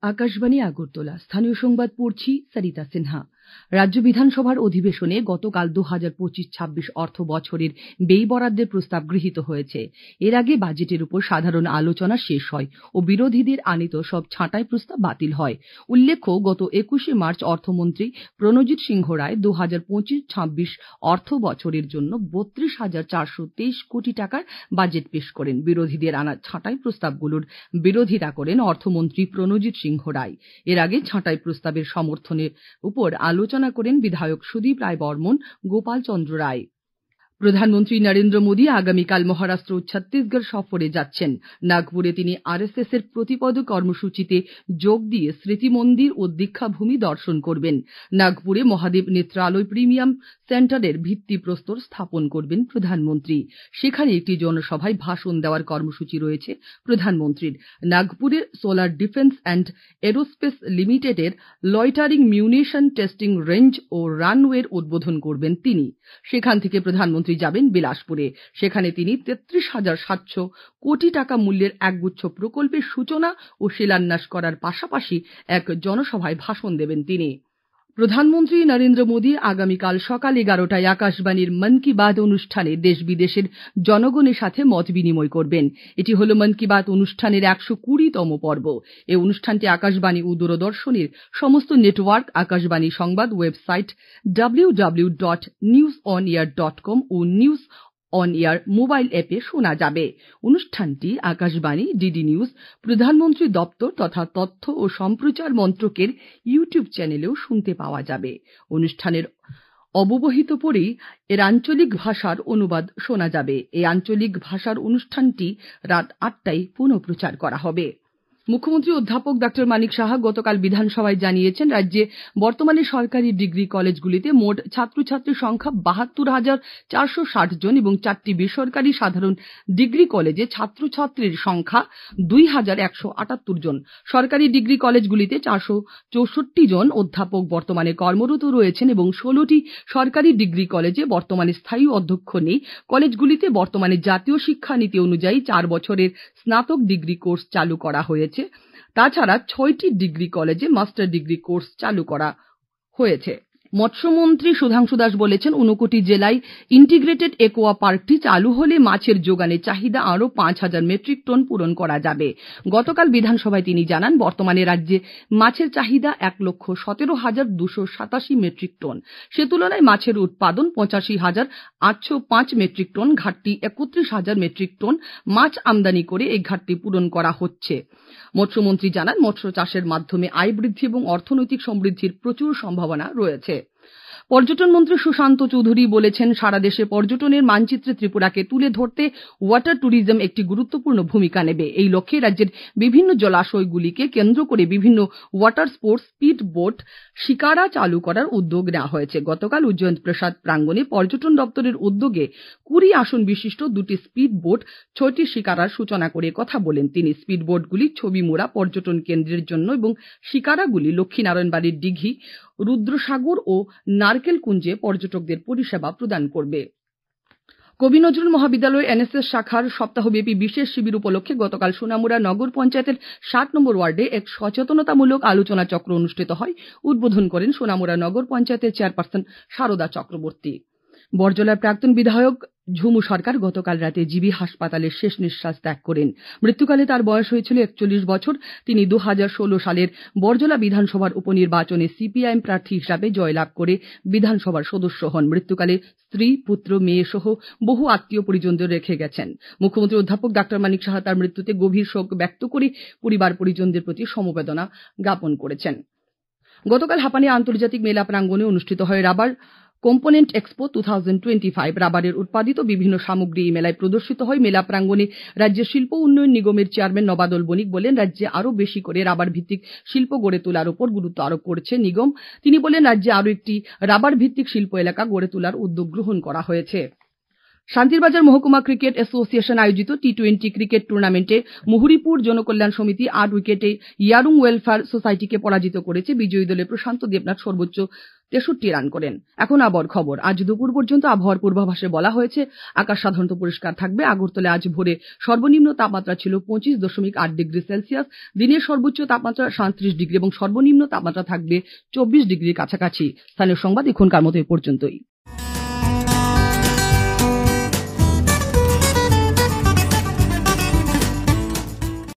আকাশবাণী আগরতলা স্থানীয় সংবাদ পড়ছি সরিতা সিনহা। রাজ্য বিধানসভার অধিবেশনে গতকাল 2025-26 অর্থ বছরের ব্যয় বরাদ্দের প্রস্তাব গৃহীত হয়েছে। এর আগে বাজেটের উপর সাধারণ আলোচনা শেষ হয় ও বিরোধীদের আনিত সব ছাঁটাই প্রস্তাব বাতিল হয়। উল্লেখ্য, গত 21শে মার্চ অর্থমন্ত্রী প্রণজিৎ সিংহ রায় 2025-26 অর্থ বছরের জন্য 32,423 কোটি টাকার বাজেট পেশ করেন। বিরোধীদের আনা ছাঁটাই প্রস্তাবগুলোর বিরোধিতা করেন অর্থমন্ত্রী প্রণজিৎ সিংহ রায়। এর আগে ছাঁটাই প্রস্তাবের সমর্থনের উপর আলোচনা করেন বিধায়ক সুদীপ রায় বর্মন, গোপাল চন্দ্র রায়। প্রধানমন্ত্রী নরেন্দ্র মোদী আগামীকাল মহারাষ্ট্র ও ছত্তিশগড় সফরে যাচ্ছেন। নাগপুরে তিনি আরএসএস এর প্রতিপদ কর্মসূচিতে যোগ দিয়ে স্মৃতি মন্দির ও দীক্ষাভূমি দর্শন করবেন। নাগপুরে মহাদেব নেত্রালয় প্রিমিয়াম সেন্টারের ভিত্তিপ্রস্তর স্থাপন করবেন প্রধানমন্ত্রী। সেখানে একটি জনসভায় ভাষণ দেওয়ার কর্মসূচি রয়েছে প্রধানমন্ত্রীর। নাগপুরে সোলার ডিফেন্স অ্যান্ড এরোস্পেস লিমিটেডের লয়টারিং মিউনিশন টেস্টিং রেঞ্জ ও রানওয়ের উদ্বোধন করবেন তিনি। সেখান থেকে প্রধানমন্ত্রী যাবেন বিলাসপুরে। সেখানে তিনি 33,700 কোটি টাকা মূল্যের একগুচ্ছ প্রকল্পের সূচনা ও শিলান্যাস করার পাশাপাশি এক জনসভায় ভাষণ দেবেন তিনি। প্রধানমন্ত্রী নরেন্দ্র মোদী আগামীকাল সকাল 11টায় আকাশবাণীর মন কি বাত অনুষ্ঠানে দেশ বিদেশের জনগণের সাথে মত বিনিময় করবেন। এটি হল মন কি বাত অনুষ্ঠানের 120তম পর্ব। এই অনুষ্ঠানটি আকাশবাণী ও দূরদর্শনের সমস্ত নেটওয়ার্ক, আকাশবাণী সংবাদ ওয়েবসাইট www.newsonair.com ও নিউজ অন এয়ার মোবাইল অ্যাপে শোনা যাবে। অনুষ্ঠানটি আকাশবাণী, ডিডি নিউজ, প্রধানমন্ত্রী দপ্তর তথা তথ্য ও সম্প্রচার মন্ত্রকের ইউটিউব চ্যানেলেও শুনতে পাওয়া যাবে। অনুষ্ঠানের অব্যবহিত পরেই এর আঞ্চলিক ভাষার অনুবাদ শোনা যাবে। এই আঞ্চলিক ভাষার অনুষ্ঠানটি রাত 8টায় পুনঃপ্রচার করা হবে। মুখ্যমন্ত্রী অধ্যাপক ডক্টর মানিক সাহা গতকাল বিধানসভায় জানিয়েছেন, রাজ্যে বর্তমানে সরকারি ডিগ্রি কলেজগুলিতে মোট ছাত্রছাত্রীর সংখ্যা 72,460 জন এবং 4টি বেসরকারি সাধারণ ডিগ্রি কলেজে ছাত্রছাত্রীর সংখ্যা 2,178 জন। সরকারি ডিগ্রি কলেজগুলিতে 464 জন অধ্যাপক বর্তমানে কর্মরত রয়েছেন এবং 16টি সরকারি ডিগ্রি কলেজে বর্তমানে স্থায়ী অধ্যক্ষ নেই। কলেজগুলিতে বর্তমানে জাতীয় শিক্ষানীতি অনুযায়ী 4 বছরের স্নাতক ডিগ্রি কোর্স চালু করা হয়েছে। তাছাড়া 6টি ডিগ্রি কলেজে মাস্টার ডিগ্রি কোর্স চালু করা হয়েছে। মৎস্যমন্ত্রী সুধাংশু দাস বলেছেন, 59 জেলায় ইন্টিগ্রেটেড একোয়া পার্কটি চালু হলে মাছের যোগানের চাহিদা আরও 5,000 মেট্রিক টন পূরণ করা যাবে। গতকাল বিধানসভায় তিনি জানান, বর্তমানে রাজ্যে মাছের চাহিদা 1,17,287 মেট্রিক টন। সে তুলনায় মাছের উৎপাদন 85,805 মেট্রিক টন, ঘাটতি 31,000 মেট্রিক টন। মাছ আমদানি করে এই ঘাটতি পূরণ করা হচ্ছে। মৎস্যমন্ত্রী জানান, মৎস্য চাষের মাধ্যমে আয় বৃদ্ধি এবং অর্থনৈতিক সমৃদ্ধির প্রচুর সম্ভাবনা রয়েছে। পর্যটন মন্ত্রী সুশান্ত চৌধুরী বলেছেন, সারা দেশে পর্যটনের মানচিত্রে ত্রিপুরাকে তুলে ধরতে ওয়াটার ট্যুরিজম একটি গুরুত্বপূর্ণ ভূমিকা নেবে। এই লক্ষ্যে রাজ্যের বিভিন্ন জলাশয়গুলিকে কেন্দ্র করে বিভিন্ন water sports, speed boat, shikara চালু করার উদ্যোগ নেওয়া হয়েছে। গতকাল উজ্জয়ন প্রসাদ প্রাঙ্গণে পর্যটন দপ্তরের উদ্যোগে 20 আসন বিশিষ্ট 2টি স্পিড বোট, 6টি শিকারার সূচনা করে কথা বলেন তিনি। স্পিড বোটগুলি ছবিমুড়া পর্যটন কেন্দ্রের জন্য এবং শিকারাগুলি লক্ষ্মীনারায়ণবাড়ির দিঘি, রুদ্রসাগর ও নারকেল কুঞ্জে পর্যটকদের পরিষেবা প্রদান করবে। কবি নজরুল মহাবিদ্যালয় এনএসএস শাখার সপ্তাহব্যাপী বিশেষ শিবির উপলক্ষে গতকাল সোনামুড়া নগর পঞ্চায়েতের 7 নম্বর ওয়ার্ডে এক সচেতনতামূলক আলোচনা চক্র অনুষ্ঠিত হয়। উদ্বোধন করেন সোনামুড়া নগর পঞ্চায়েতের চেয়ারপারসন শারদা চক্রবর্তী। বরজলার প্রাক্তন বিধায়ক ঝুমু সরকার গতকাল রাতে জিবি হাসপাতালে শেষ নিঃশ্বাস ত্যাগ করেন। মৃত্যুকালে তার বয়স হয়েছিল 41 বছর। তিনি 2016 সালের বরজলা বিধানসভার উপনির্বাচনে সিপিআইএম প্রার্থী হিসাবে জয়লাভ করে বিধানসভার সদস্য হন। মৃত্যুকালে স্ত্রী, পুত্র, মেয়ে সহ বহু আত্মীয় পরিজনদের রেখে গেছেন। মুখ্যমন্ত্রী অধ্যাপক ডক্টর মানিক সাহা তার মৃত্যুতে গভীর শোক ব্যক্ত করে পরিবার পরিজনদের প্রতি সমবেদনা জ্ঞাপন করেছেন। গতকাল হাপানি আন্তর্জাতিক মেলা প্রাঙ্গণে অনুষ্ঠিত হয় রাবার কম্পোনেন্ট এক্সপো 2025। রাবারের উৎপাদিত বিভিন্ন সামগ্রী এই মেলায় প্রদর্শিত হয়। মেলা প্রাঙ্গণে রাজ্যের শিল্প উন্নয়ন নিগমের চেয়ারম্যান নবাদল বণিক বলেন, রাজ্যে আরও বেশি করে রাবার ভিত্তিক শিল্প গড়ে তোলার উপর গুরুত্ব আরোপ করেছে নিগম। তিনি বলেন, রাজ্যে আরও একটি রাবার ভিত্তিক শিল্প এলাকা গড়ে তোলার উদ্যোগ গ্রহণ করা হয়েছে। শান্তিরবাজার মহকুমা ক্রিকেট অ্যাসোসিয়েশন আয়োজিত টি20 ক্রিকেট টুর্নামেন্টে মুহুরীপুর জনকল্যাণ সমিতি 8 উইকেটে ইয়ারুং ওয়েলফেয়ার সোসাইটিকে পরাজিত করেছে। বিজয়ী দলে প্রশান্ত দেবনাথ সর্বোচ্চ 63 রান করেন। এখন আবহাওয়ার খবর। আজ দুপুর পর্যন্ত আবহাওয়ার পূর্বাভাসে বলা হয়েছে আকাশ সাধারণত পরিষ্কার থাকবে। আগরতলায় আজ ভোরে সর্বনিম্ন তাপমাত্রা ছিল 25.8 ডিগ্রি সেলসিয়াস, দিনের সর্বোচ্চ তাপমাত্রা 37 ডিগ্রি এবং সর্বনিম্ন তাপমাত্রা থাকবে 24 ডিগ্রির কাছাকাছি। স্থানীয় সংবাদ এখনকার মতো এ পর্যন্তই।